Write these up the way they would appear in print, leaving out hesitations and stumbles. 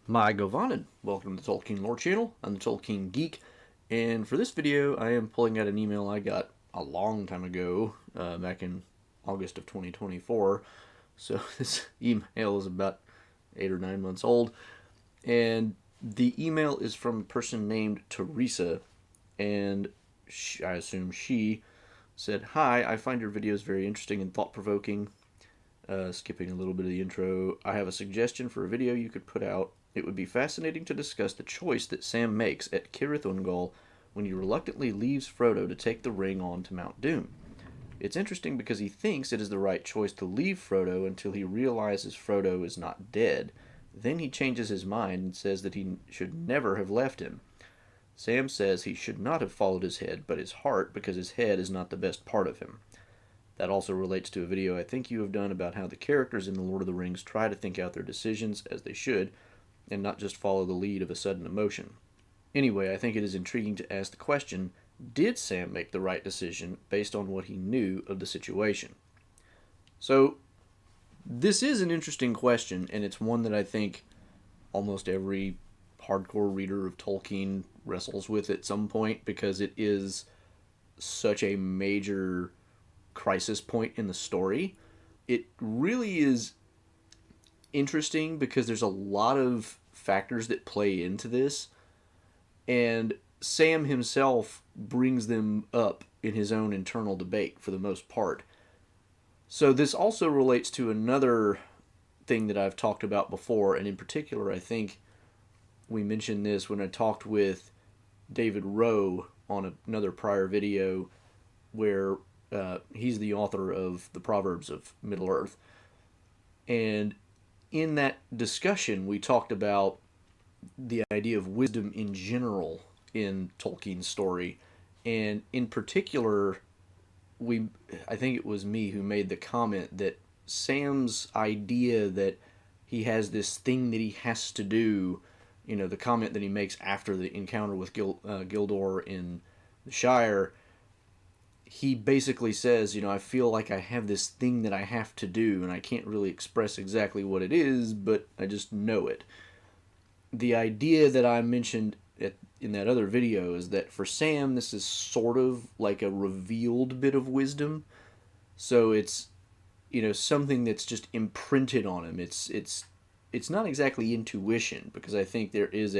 My Govanen. Welcome to the Tolkien Lore Channel. I'm the Tolkien Geek, and for this video, I am pulling out an email I got a long time ago, back in August of 2024. So this email is about 8 or 9 months old, and the email is from a person named Teresa, and I assume she said, "Hi, I find your videos very interesting and thought-provoking. Skipping a little bit of the intro, I have a suggestion for a video you could put out. It would be fascinating to discuss the choice that Sam makes at Cirith Ungol when he reluctantly leaves Frodo to take the ring on to Mount Doom. It's interesting because he thinks it is the right choice to leave Frodo until he realizes Frodo is not dead. Then he changes his mind and says that he should never have left him. Sam says he should not have followed his head, but his heart, because his head is not the best part of him. That also relates to a video I think you have done about how the characters in The Lord of the Rings try to think out their decisions, as they should, and not just follow the lead of a sudden emotion. Anyway, I think it is intriguing to ask the question, did Sam make the right decision based on what he knew of the situation?" So, this is an interesting question, and it's one that I think almost every hardcore reader of Tolkien wrestles with at some point, because it is such a major crisis point in the story. It really is interesting because there's a lot of factors that play into this, and Sam himself brings them up in his own internal debate for the most part. So this also relates to another thing that I've talked about before, and in particular, I think we mentioned this when I talked with David Rowe on another prior video, where he's the author of the Proverbs of Middle-earth. And in that discussion, we talked about the idea of wisdom in general in Tolkien's story. And in particular, I think it was me who made the comment that Sam's idea that he has this thing that he has to do, the comment that he makes after the encounter with Gildor in the Shire, he basically says, I feel like I have this thing that I have to do, and I can't really express exactly what it is, but I just know it. The idea that I mentioned in that other video is that for Sam, this is sort of like a revealed bit of wisdom. So it's, something that's just imprinted on him. It's not exactly intuition, because I think there is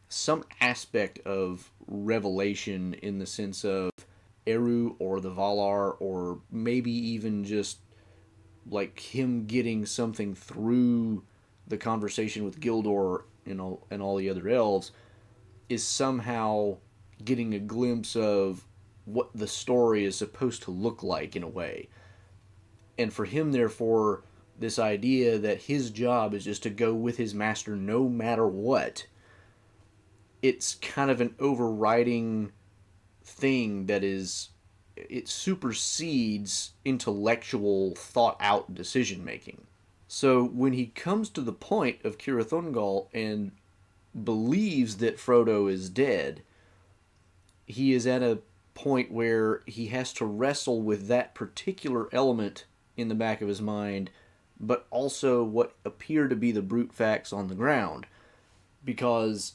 some aspect of revelation in the sense of Eru or the Valar, or maybe even just like him getting something through the conversation with Gildor and all the other elves, is somehow getting a glimpse of what the story is supposed to look like in a way. And for him, therefore, this idea that his job is just to go with his master no matter what, it's kind of an overriding thing that it supersedes intellectual, thought out decision making. So when he comes to the point of Cirith Ungol and believes that Frodo is dead, he is at a point where he has to wrestle with that particular element in the back of his mind, but also what appear to be the brute facts on the ground. Because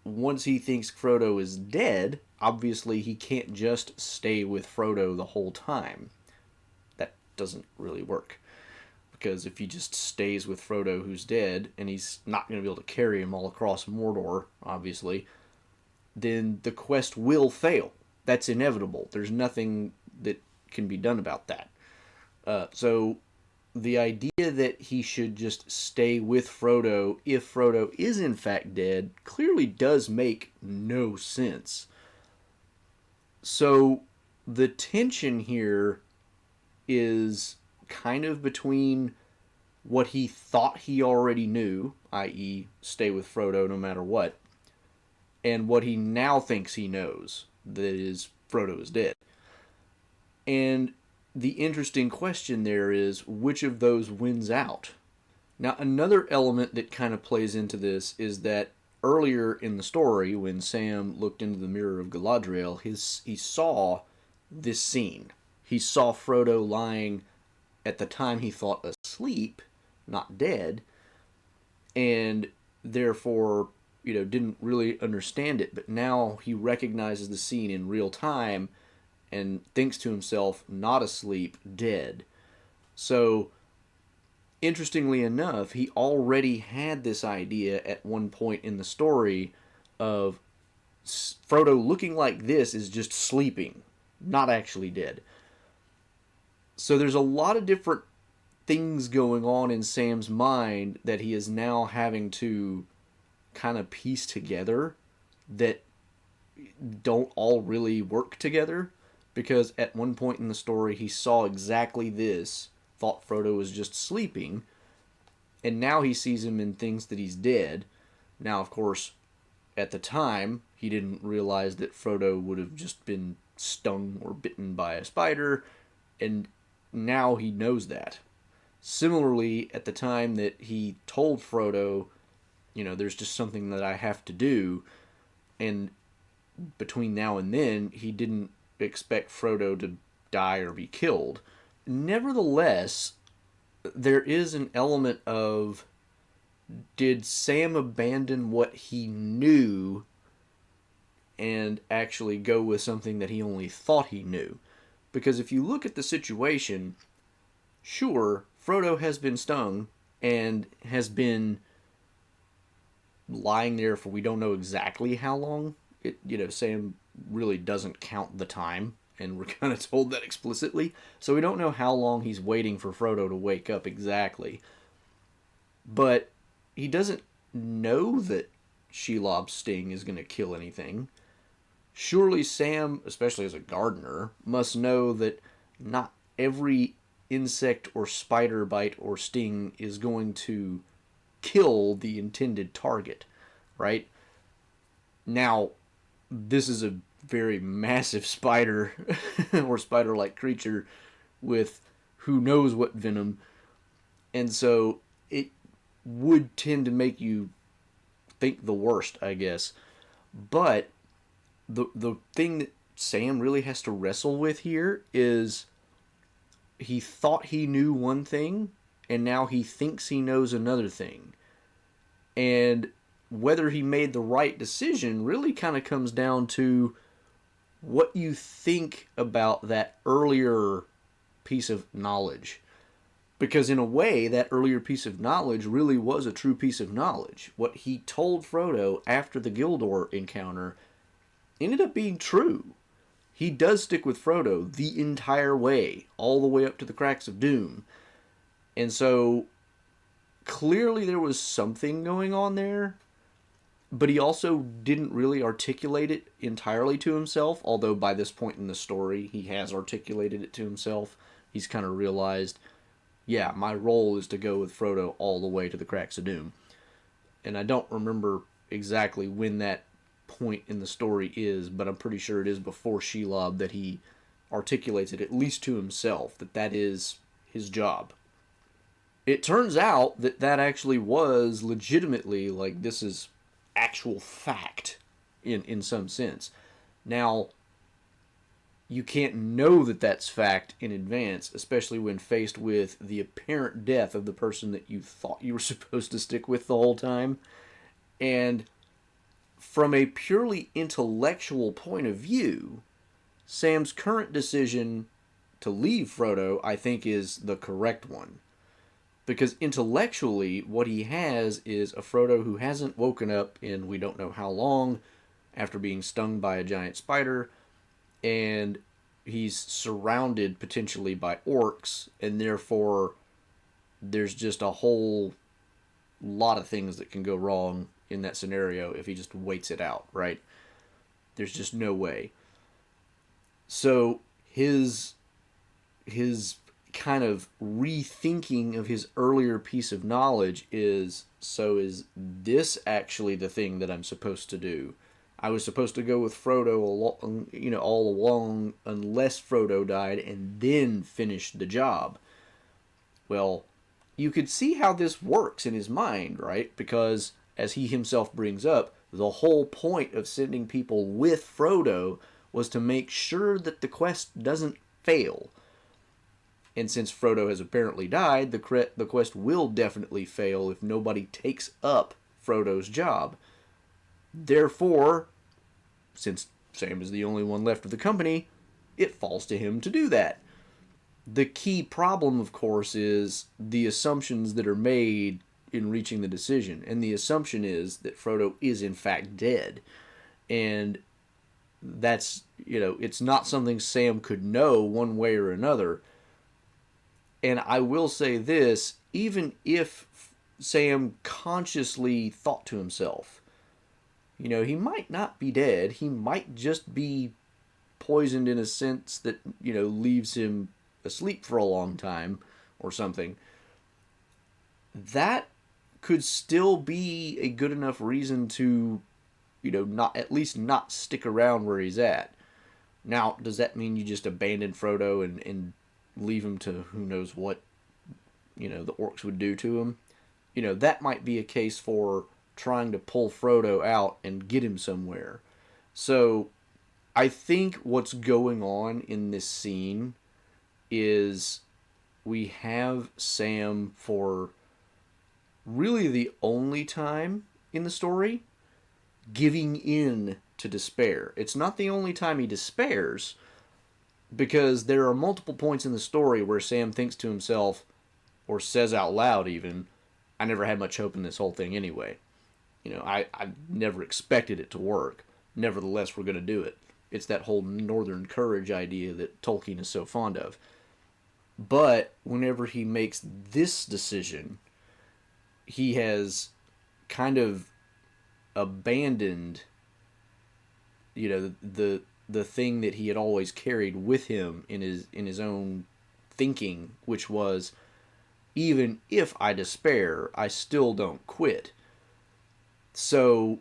once he thinks Frodo is dead, obviously he can't just stay with Frodo the whole time. That doesn't really work. Because if he just stays with Frodo who's dead, and he's not going to be able to carry him all across Mordor, obviously, then the quest will fail. That's inevitable. There's nothing that can be done about that. So the idea that he should just stay with Frodo if Frodo is in fact dead clearly does make no sense. So the tension here is kind of between what he thought he already knew, i.e., stay with Frodo no matter what, and what he now thinks he knows, that is, Frodo is dead. And the interesting question there is, which of those wins out? Now, another element that kind of plays into this is that earlier in the story, when Sam looked into the Mirror of Galadriel, he saw this scene. He saw Frodo lying, at the time he thought asleep, not dead, and therefore, didn't really understand it. But now he recognizes the scene in real time and thinks to himself, not asleep, dead. So, interestingly enough, he already had this idea at one point in the story of Frodo looking like this is just sleeping, not actually dead. So there's a lot of different things going on in Sam's mind that he is now having to kind of piece together that don't all really work together, because at one point in the story he saw exactly this, thought Frodo was just sleeping, and now he sees him and thinks that he's dead. Now, of course, at the time, he didn't realize that Frodo would have just been stung or bitten by a spider, and now he knows that. Similarly, at the time that he told Frodo, there's just something that I have to do, and between now and then, he didn't expect Frodo to die or be killed. Nevertheless, there is an element of, did Sam abandon what he knew and actually go with something that he only thought he knew? Because if you look at the situation, sure, Frodo has been stung and has been lying there for we don't know exactly how long. Sam really doesn't count the time, and we're kind of told that explicitly. So we don't know how long he's waiting for Frodo to wake up exactly. But he doesn't know that Shelob's sting is going to kill anything. Surely Sam, especially as a gardener, must know that not every insect or spider bite or sting is going to kill the intended target, right? Now, this is a very massive spider or spider-like creature with who knows what venom, and so it would tend to make you think the worst, I guess. But the thing that Sam really has to wrestle with here is he thought he knew one thing, and now he thinks he knows another thing. And whether he made the right decision really kind of comes down to what you think about that earlier piece of knowledge. Because in a way, that earlier piece of knowledge really was a true piece of knowledge. What he told Frodo after the Gildor encounter ended up being true. He does stick with Frodo the entire way, all the way up to the cracks of doom. And so, clearly there was something going on there, but he also didn't really articulate it entirely to himself, although by this point in the story, he has articulated it to himself. He's kind of realized, yeah, my role is to go with Frodo all the way to the cracks of doom. And I don't remember exactly when that point in the story is, but I'm pretty sure it is before Shelob that he articulates it, at least to himself, that is his job. It turns out that actually was legitimately, like, this is actual fact in some sense. Now, you can't know that that's fact in advance, especially when faced with the apparent death of the person that you thought you were supposed to stick with the whole time. And from a purely intellectual point of view, Sam's current decision to leave Frodo, I think, is the correct one. Because intellectually, what he has is a Frodo who hasn't woken up in we don't know how long after being stung by a giant spider, and he's surrounded potentially by orcs, and therefore there's just a whole lot of things that can go wrong in that scenario if he just waits it out, right? There's just no way. So his kind of rethinking of his earlier piece of knowledge is, so is this actually the thing that I'm supposed to do? I was supposed to go with Frodo all along unless Frodo died and then finish the job. Well, you could see how this works in his mind, right? Because as he himself brings up, the whole point of sending people with Frodo was to make sure that the quest doesn't fail. And since Frodo has apparently died, the quest will definitely fail if nobody takes up Frodo's job. Therefore, since Sam is the only one left of the company, it falls to him to do that. The key problem, of course, is the assumptions that are made in reaching the decision. And the assumption is that Frodo is in fact dead. And that's, it's not something Sam could know one way or another. And I will say this, even if Sam consciously thought to himself, he might not be dead. He might just be poisoned in a sense that, leaves him asleep for a long time or something. That could still be a good enough reason to, not at least not stick around where he's at. Now, does that mean you just abandon Frodo and leave him to who knows what, the orcs would do to him? That might be a case for trying to pull Frodo out and get him somewhere. So I think what's going on in this scene is we have Sam for really the only time in the story giving in to despair. It's not the only time he despairs, because there are multiple points in the story where Sam thinks to himself, or says out loud even, I never had much hope in this whole thing anyway. I never expected it to work. Nevertheless, we're going to do it. It's that whole northern courage idea that Tolkien is so fond of. But whenever he makes this decision, he has kind of abandoned, the thing that he had always carried with him in his own thinking, which was, even if I despair, I still don't quit. So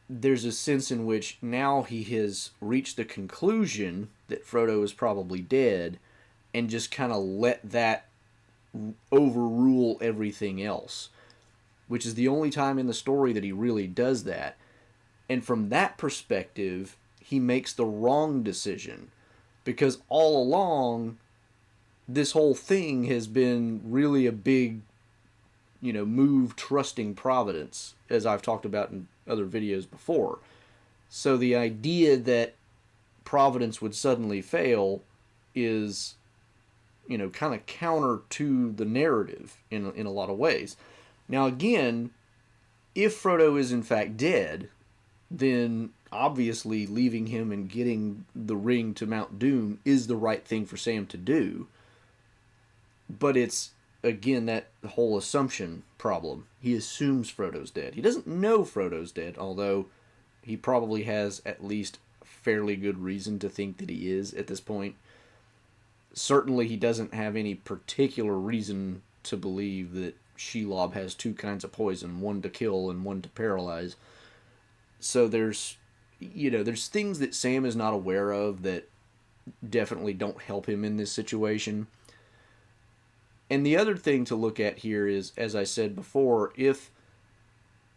there's a sense in which now he has reached the conclusion that Frodo is probably dead, and just kind of let that overrule everything else, which is the only time in the story that he really does that. And from that perspective, he makes the wrong decision, because all along, this whole thing has been really a big, move trusting providence, as I've talked about in other videos before. So the idea that providence would suddenly fail is, kind of counter to the narrative in a lot of ways. Now again, if Frodo is in fact dead, then obviously leaving him and getting the ring to Mount Doom is the right thing for Sam to do. But it's, again, that whole assumption problem. He assumes Frodo's dead. He doesn't know Frodo's dead, although he probably has at least fairly good reason to think that he is at this point. Certainly he doesn't have any particular reason to believe that Shelob has two kinds of poison, one to kill and one to paralyze. So there's things that Sam is not aware of that definitely don't help him in this situation. And the other thing to look at here is, as I said before, if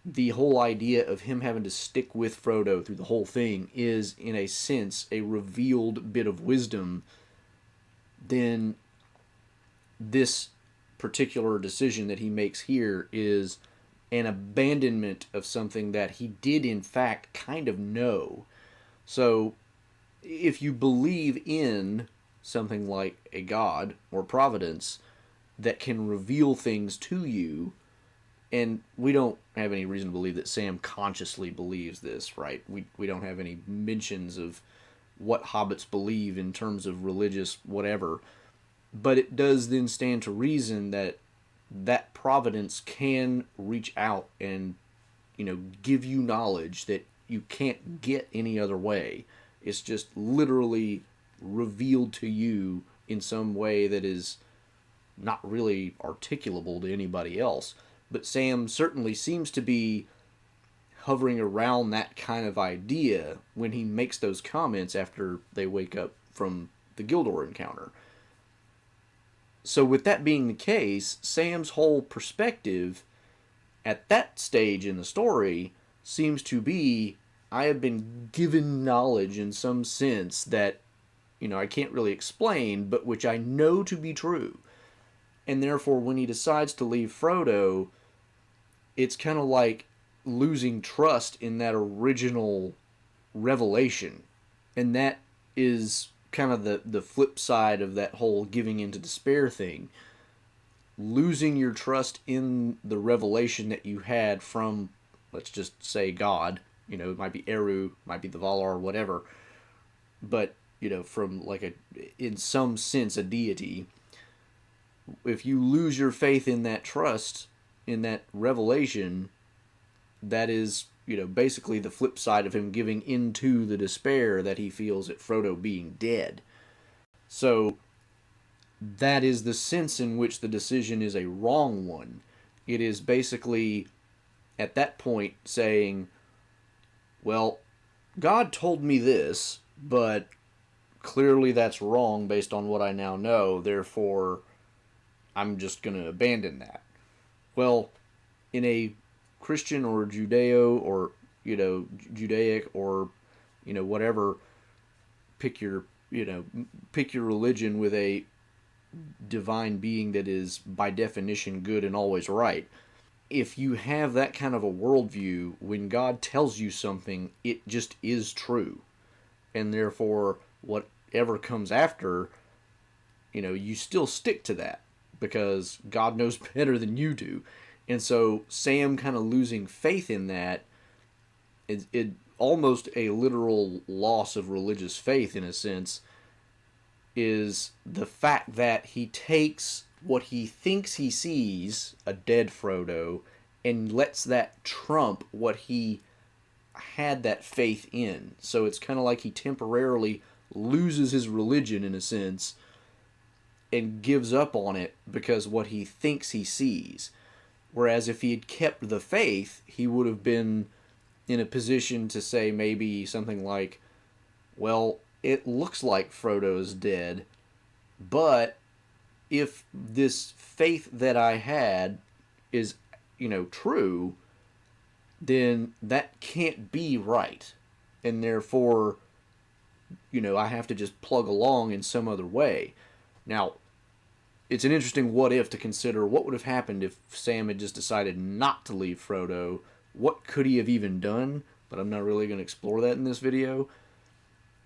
the whole idea of him having to stick with Frodo through the whole thing is, in a sense, a revealed bit of wisdom, then this particular decision that he makes here is an abandonment of something that he did in fact kind of know. So if you believe in something like a god or providence that can reveal things to you, and we don't have any reason to believe that Sam consciously believes this, right? We don't have any mentions of what hobbits believe in terms of religious whatever, but it does then stand to reason that that providence can reach out and, give you knowledge that you can't get any other way. It's just literally revealed to you in some way that is not really articulable to anybody else. But Sam certainly seems to be hovering around that kind of idea when he makes those comments after they wake up from the Gildor encounter. So with that being the case, Sam's whole perspective at that stage in the story seems to be, I have been given knowledge in some sense that, I can't really explain, but which I know to be true. And therefore, when he decides to leave Frodo, it's kind of like losing trust in that original revelation. And that is kind of the flip side of that whole giving into despair thing. Losing your trust in the revelation that you had from, let's just say, God. It might be Eru, might be the Valar, whatever. But, from like in some sense, a deity. If you lose your faith in that trust, in that revelation, that is, basically the flip side of him giving into the despair that he feels at Frodo being dead. So that is the sense in which the decision is a wrong one. It is basically, at that point, saying, well, God told me this, but clearly that's wrong based on what I now know, therefore I'm just going to abandon that. Well, in a Christian or Judeo or, Judaic or, whatever, pick your religion with a divine being that is by definition good and always right. If you have that kind of a worldview, when God tells you something, it just is true. And therefore, whatever comes after, you still stick to that because God knows better than you do. And so Sam kind of losing faith in that, it almost a literal loss of religious faith in a sense, is the fact that he takes what he thinks he sees, a dead Frodo, and lets that trump what he had that faith in. So it's kind of like he temporarily loses his religion in a sense and gives up on it because what he thinks he sees. Whereas if he had kept the faith, he would have been in a position to say maybe something like, well, it looks like Frodo's dead, but if this faith that I had is, true, then that can't be right. And therefore, I have to just plug along in some other way. Now, it's an interesting what if to consider. What would have happened if Sam had just decided not to leave Frodo? What could he have even done? But I'm not really going to explore that in this video.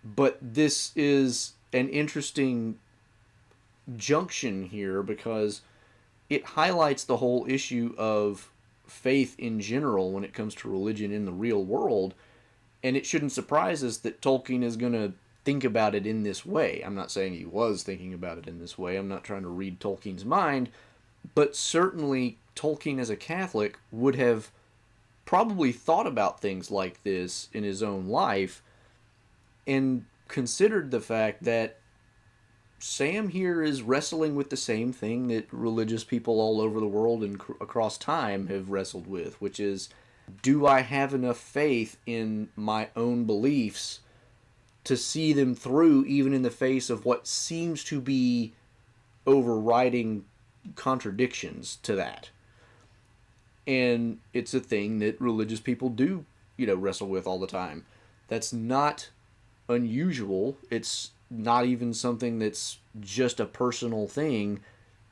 But this is an interesting junction here because it highlights the whole issue of faith in general when it comes to religion in the real world. And it shouldn't surprise us that Tolkien is going to think about it in this way. I'm not saying he was thinking about it in this way. I'm not trying to read Tolkien's mind. But certainly Tolkien as a Catholic would have probably thought about things like this in his own life and considered the fact that Sam here is wrestling with the same thing that religious people all over the world and across time have wrestled with, which is, do I have enough faith in my own beliefs to see them through even in the face of what seems to be overriding contradictions to that? And it's a thing that religious people do, wrestle with all the time. That's not unusual. It's not even something that's just a personal thing.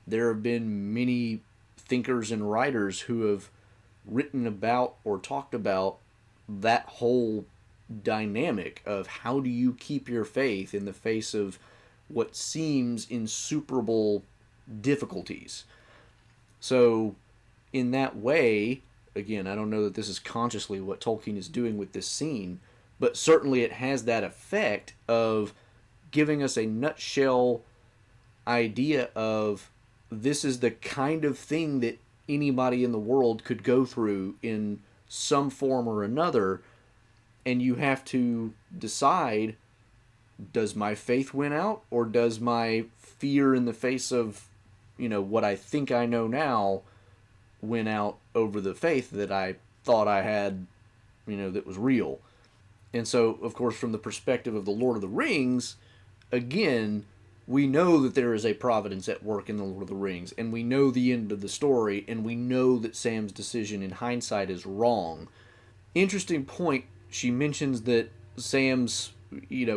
There have been many thinkers and writers who have written about or talked about that whole dynamic of how do you keep your faith in the face of what seems insuperable difficulties. So in that way, again, I don't know that this is consciously what Tolkien is doing with this scene, but certainly it has that effect of giving us a nutshell idea of this is the kind of thing that anybody in the world could go through in some form or another, and you have to decide, does my faith win out, or does my fear in the face of, what I think I know now win out over the faith that I thought I had, that was real. And so, of course, from the perspective of the Lord of the Rings, again, we know that there is a providence at work in the Lord of the Rings, and we know the end of the story, and we know that Sam's decision in hindsight is wrong. Interesting point, she mentions that Sam's,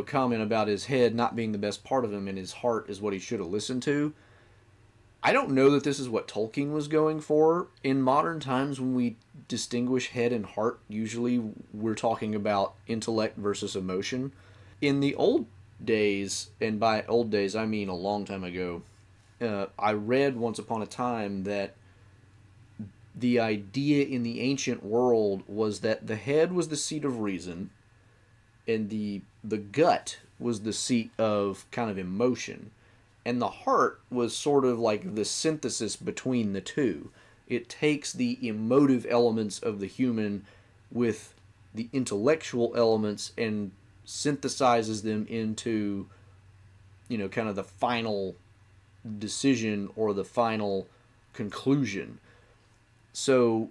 comment about his head not being the best part of him and his heart is what he should have listened to. I don't know that this is what Tolkien was going for. In modern times, when we distinguish head and heart, usually we're talking about intellect versus emotion. In the old days, and by old days I mean a long time ago, I read once upon a time that the idea in the ancient world was that the head was the seat of reason, and the gut was the seat of kind of emotion, and the heart was sort of like the synthesis between the two. It takes the emotive elements of the human with the intellectual elements and synthesizes them into, kind of the final decision or the final conclusion. So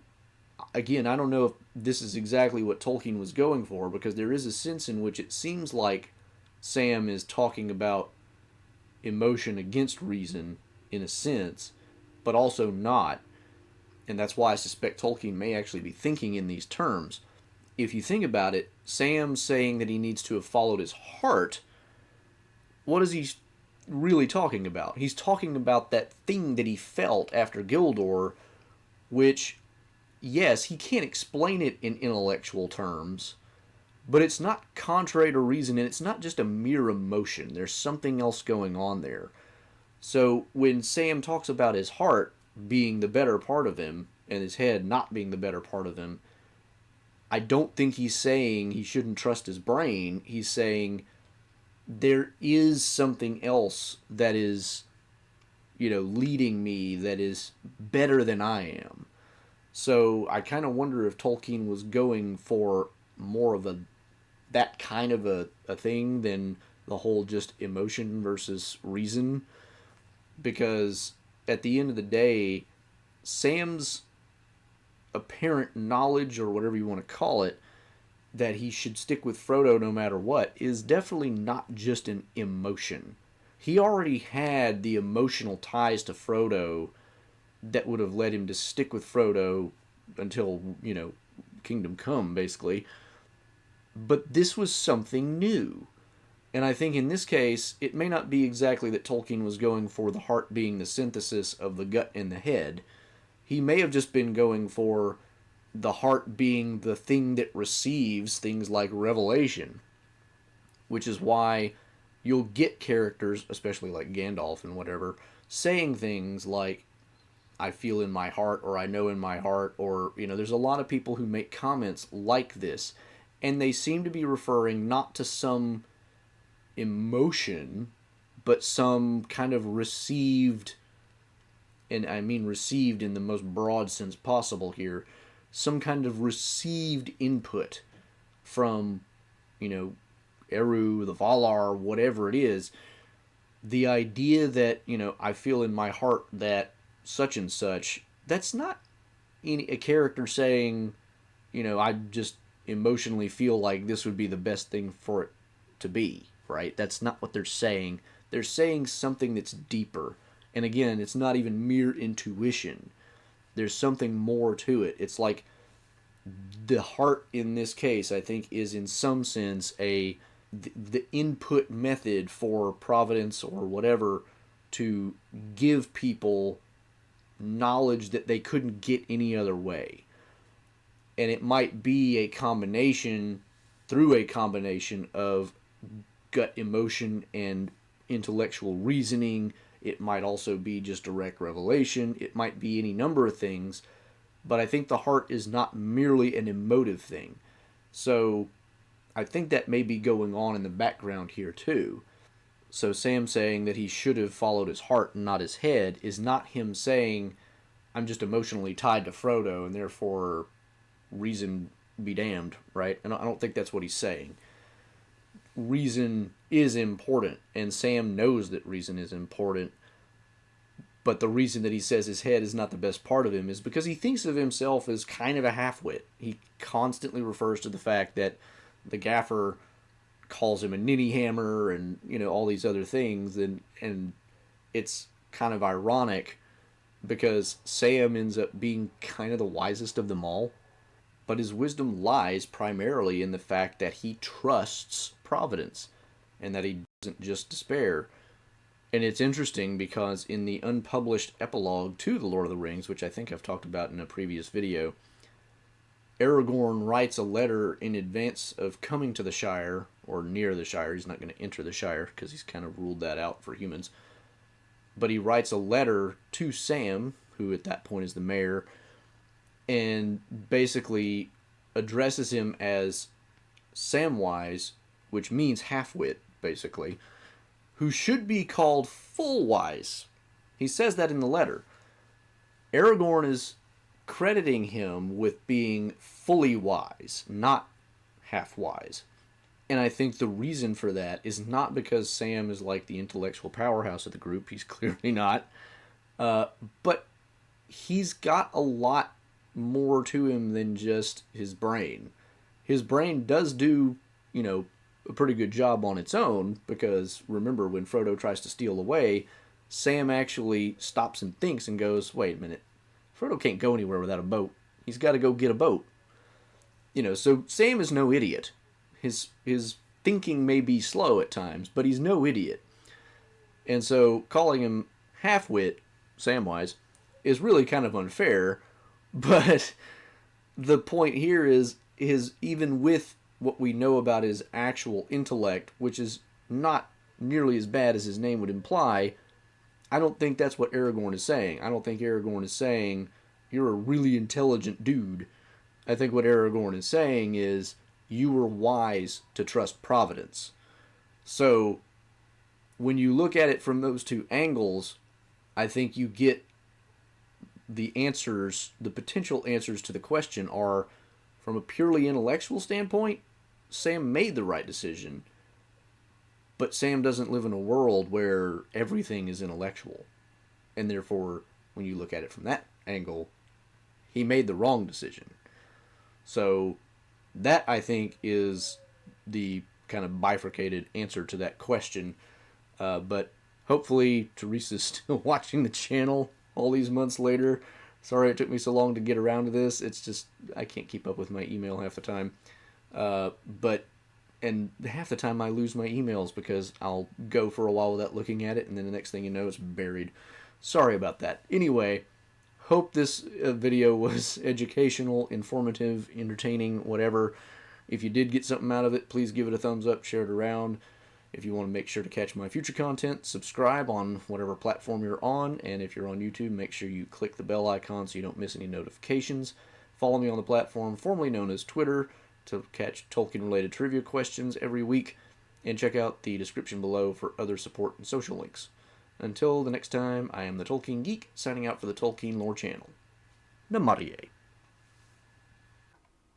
again, I don't know if this is exactly what Tolkien was going for, because there is a sense in which it seems like Sam is talking about emotion against reason in a sense, but also not. And that's why I suspect Tolkien may actually be thinking in these terms. If you think about it, Sam saying that he needs to have followed his heart, what is he really talking about? He's talking about that thing that he felt after Gildor, which, yes, he can't explain it in intellectual terms, but it's not contrary to reason, and it's not just a mere emotion. There's something else going on there. So when Sam talks about his heart being the better part of him and his head not being the better part of him, I don't think he's saying he shouldn't trust his brain. He's saying there is something else that is, leading me, that is better than I am. So I kind of wonder if Tolkien was going for more of that kind of a thing than the whole just emotion versus reason. Because at the end of the day, Sam's apparent knowledge, or whatever you want to call it, that he should stick with Frodo no matter what, is definitely not just an emotion. He already had the emotional ties to Frodo that would have led him to stick with Frodo until, Kingdom Come, basically. But this was something new. And I think in this case, it may not be exactly that Tolkien was going for the heart being the synthesis of the gut and the head. He may have just been going for the heart being the thing that receives things like revelation, which is why you'll get characters, especially like Gandalf and whatever, saying things like, I feel in my heart, or I know in my heart, or, there's a lot of people who make comments like this, and they seem to be referring not to some emotion, but some kind of received, and I mean received in the most broad sense possible here, some kind of received input from, Eru, the Valar, whatever it is. The idea that, I feel in my heart that such and such, that's not a character saying, I just emotionally feel like this would be the best thing for it to be, right? That's not what they're saying. They're saying something that's deeper. And again, it's not even mere intuition. There's something more to it. It's like the heart in this case, I think, is in some sense the input method for providence or whatever to give people knowledge that they couldn't get any other way. And it might be through a combination of gut emotion and intellectual reasoning. It might also be just direct revelation. It might be any number of things. But I think the heart is not merely an emotive thing. So I think that may be going on in the background here too. So Sam saying that he should have followed his heart and not his head is not him saying, I'm just emotionally tied to Frodo and therefore reason be damned, right? And I don't think that's what he's saying. Reason is important, and Sam knows that reason is important. But the reason that he says his head is not the best part of him is because he thinks of himself as kind of a half-wit. He constantly refers to the fact that the gaffer calls him a ninny hammer and, all these other things. And it's kind of ironic because Sam ends up being kind of the wisest of them all. But his wisdom lies primarily in the fact that he trusts providence and that he doesn't just despair. And it's interesting because in the unpublished epilogue to The Lord of the Rings, which I think I've talked about in a previous video, Aragorn writes a letter in advance of coming to the Shire, or near the Shire. He's not going to enter the Shire because he's kind of ruled that out for humans. But he writes a letter to Sam, who at that point is the mayor, and basically addresses him as Samwise, which means half-wit, basically, who should be called full-wise. He says that in the letter. Aragorn is crediting him with being fully wise, not half-wise. And I think the reason for that is not because Sam is like the intellectual powerhouse of the group. He's clearly not. But he's got a lot more to him than just his brain. His brain does do, a pretty good job on its own, because remember, when Frodo tries to steal away, Sam actually stops and thinks and goes, wait a minute, Frodo can't go anywhere without a boat. He's got to go get a boat. So Sam is no idiot. His thinking may be slow at times, but he's no idiot. And so calling him half-wit, Samwise, is really kind of unfair, but the point here is even with what we know about his actual intellect, which is not nearly as bad as his name would imply, I don't think that's what Aragorn is saying. I don't think Aragorn is saying, you're a really intelligent dude. I think what Aragorn is saying is, you were wise to trust providence. So, when you look at it from those two angles, I think you get the answers, the potential answers to the question are, from a purely intellectual standpoint, Sam made the right decision. But Sam doesn't live in a world where everything is intellectual. And therefore, when you look at it from that angle, he made the wrong decision. So, that, I think, is the kind of bifurcated answer to that question. But hopefully Teresa's still watching the channel all these months later. Sorry it took me so long to get around to this. It's just, I can't keep up with my email half the time. And half the time I lose my emails because I'll go for a while without looking at it, and then the next thing you know, it's buried. Sorry about that. Anyway, hope this video was educational, informative, entertaining, whatever. If you did get something out of it, please give it a thumbs up, share it around. If you want to make sure to catch my future content, subscribe on whatever platform you're on. And if you're on YouTube, make sure you click the bell icon so you don't miss any notifications. Follow me on the platform formerly known as Twitter to catch Tolkien-related trivia questions every week. And check out the description below for other support and social links. Until the next time, I am the Tolkien Geek, signing out for the Tolkien Lore channel. Namarie.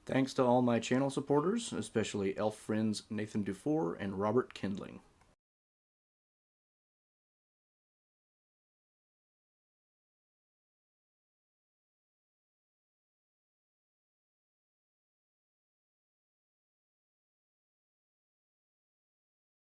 Thanks to all my channel supporters, especially elf friends Nathan Dufour and Robert Kindling.